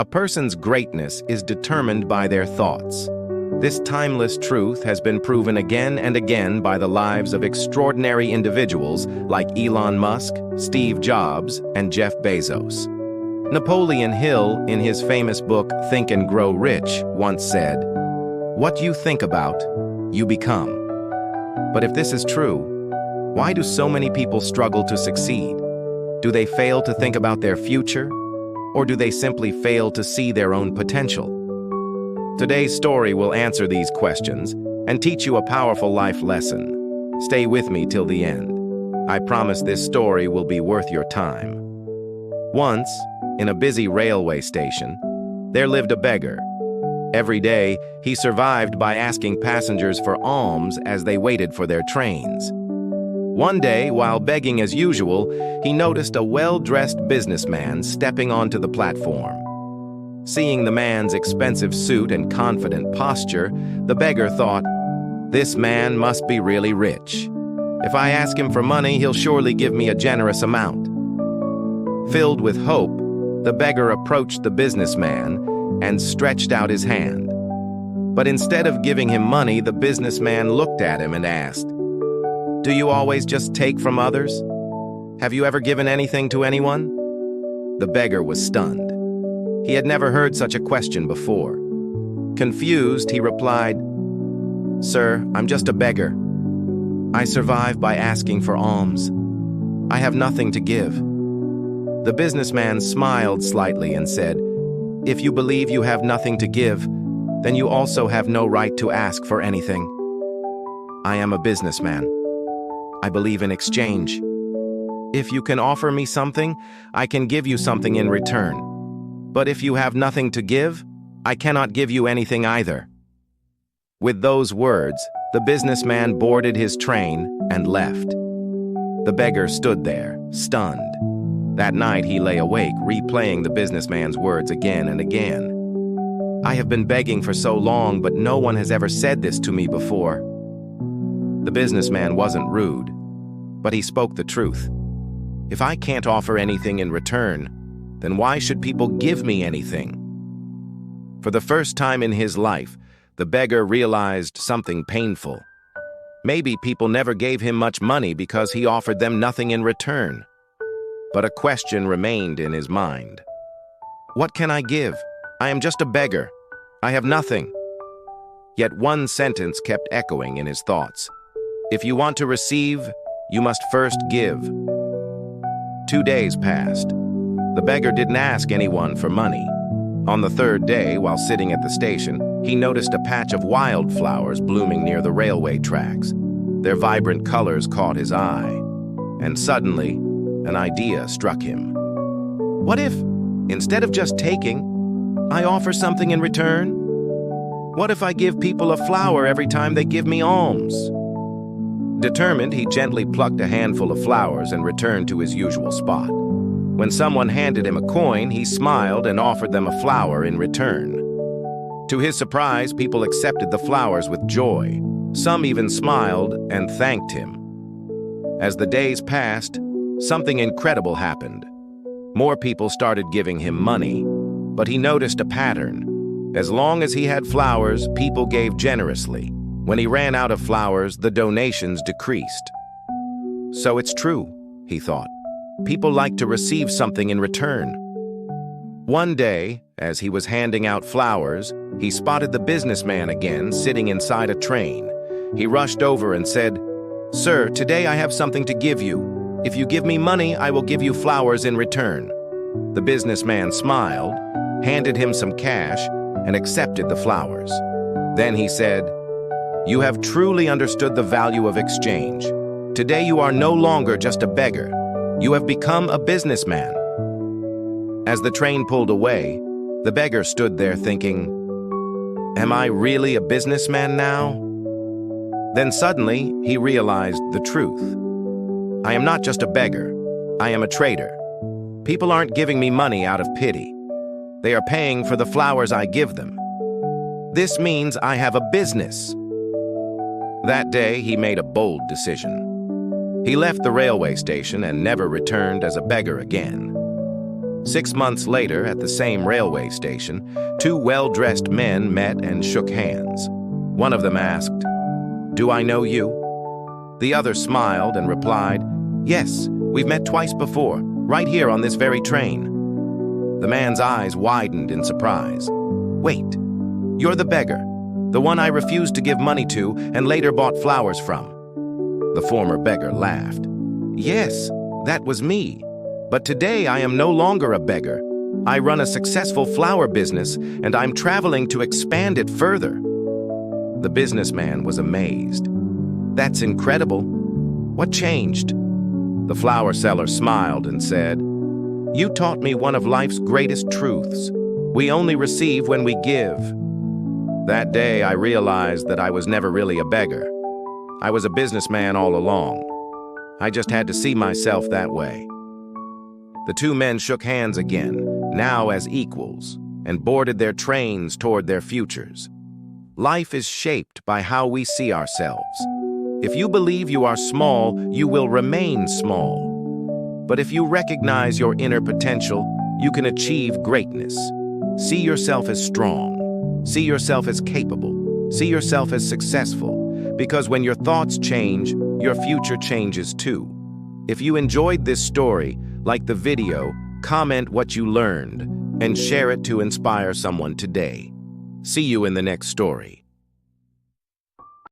A person's greatness is determined by their thoughts. This timeless truth has been proven again and again by the lives of extraordinary individuals like Elon Musk, Steve Jobs, and Jeff Bezos. Napoleon Hill, in his famous book Think and Grow Rich, once said, "What you think about, you become." But if this is true, why do so many people struggle to succeed? Do they fail to think about their future? Or do they simply fail to see their own potential? Today's story will answer these questions and teach you a powerful life lesson. Stay with me till the end. I promise this story will be worth your time. Once, in a busy railway station, there lived a beggar. Every day, he survived by asking passengers for alms as they waited for their trains. One day, while begging as usual, he noticed a well-dressed businessman stepping onto the platform. Seeing the man's expensive suit and confident posture, the beggar thought, "This man must be really rich. If I ask him for money, he'll surely give me a generous amount." Filled with hope, the beggar approached the businessman and stretched out his hand. But instead of giving him money, the businessman looked at him and asked, "Do you always just take from others? Have you ever given anything to anyone?" The beggar was stunned. He had never heard such a question before. Confused, he replied, "Sir, I'm just a beggar. I survive by asking for alms. I have nothing to give." The businessman smiled slightly and said, "If you believe you have nothing to give, then you also have no right to ask for anything. I am a businessman. I believe in exchange. If you can offer me something, I can give you something in return. But if you have nothing to give, I cannot give you anything either." With those words, the businessman boarded his train and left. The beggar stood there, stunned. That night he lay awake, replaying the businessman's words again and again. "I have been begging for so long, but no one has ever said this to me before." The businessman wasn't rude, but he spoke the truth. If I can't offer anything in return, then why should people give me anything? For the first time in his life, the beggar realized something painful. Maybe people never gave him much money because he offered them nothing in return. But a question remained in his mind. What can I give? I am just a beggar. I have nothing. Yet one sentence kept echoing in his thoughts. If you want to receive, you must first give. 2 days passed. The beggar didn't ask anyone for money. On the third day, while sitting at the station, he noticed a patch of wildflowers blooming near the railway tracks. Their vibrant colors caught his eye. And suddenly, an idea struck him. What if, instead of just taking, I offer something in return? What if I give people a flower every time they give me alms? Determined, he gently plucked a handful of flowers and returned to his usual spot. When someone handed him a coin, he smiled and offered them a flower in return. To his surprise, people accepted the flowers with joy. Some even smiled and thanked him. As the days passed, something incredible happened. More people started giving him money, but he noticed a pattern. As long as he had flowers, people gave generously. When he ran out of flowers, the donations decreased. So it's true, he thought. People like to receive something in return. One day, as he was handing out flowers, he spotted the businessman again sitting inside a train. He rushed over and said, "Sir, today I have something to give you. If you give me money, I will give you flowers in return." The businessman smiled, handed him some cash, and accepted the flowers. Then he said, "You have truly understood the value of exchange. Today you are no longer just a beggar. You have become a businessman." As the train pulled away, the beggar stood there thinking, "Am I really a businessman now?" Then suddenly, he realized the truth. I am not just a beggar. I am a trader. People aren't giving me money out of pity. They are paying for the flowers I give them. This means I have a business. That day, he made a bold decision. He left the railway station and never returned as a beggar again. 6 months later, at the same railway station, two well-dressed men met and shook hands. One of them asked, "Do I know you?" The other smiled and replied, "Yes, we've met twice before, right here on this very train." The man's eyes widened in surprise. "Wait, you're the beggar, the one I refused to give money to and later bought flowers from." The former beggar laughed. "Yes, that was me. But today I am no longer a beggar. I run a successful flower business and I'm traveling to expand it further." The businessman was amazed. "That's incredible. What changed?" The flower seller smiled and said, "You taught me one of life's greatest truths. We only receive when we give." That day I realized that I was never really a beggar. I was a businessman all along. I just had to see myself that way. The two men shook hands again, now as equals, and boarded their trains toward their futures. Life is shaped by how we see ourselves. If you believe you are small, you will remain small. But if you recognize your inner potential, you can achieve greatness. See yourself as strong. See yourself as capable. See yourself as successful. Because when your thoughts change, your future changes too. If you enjoyed this story, like the video, comment what you learned, and share it to inspire someone today. See you in the next story.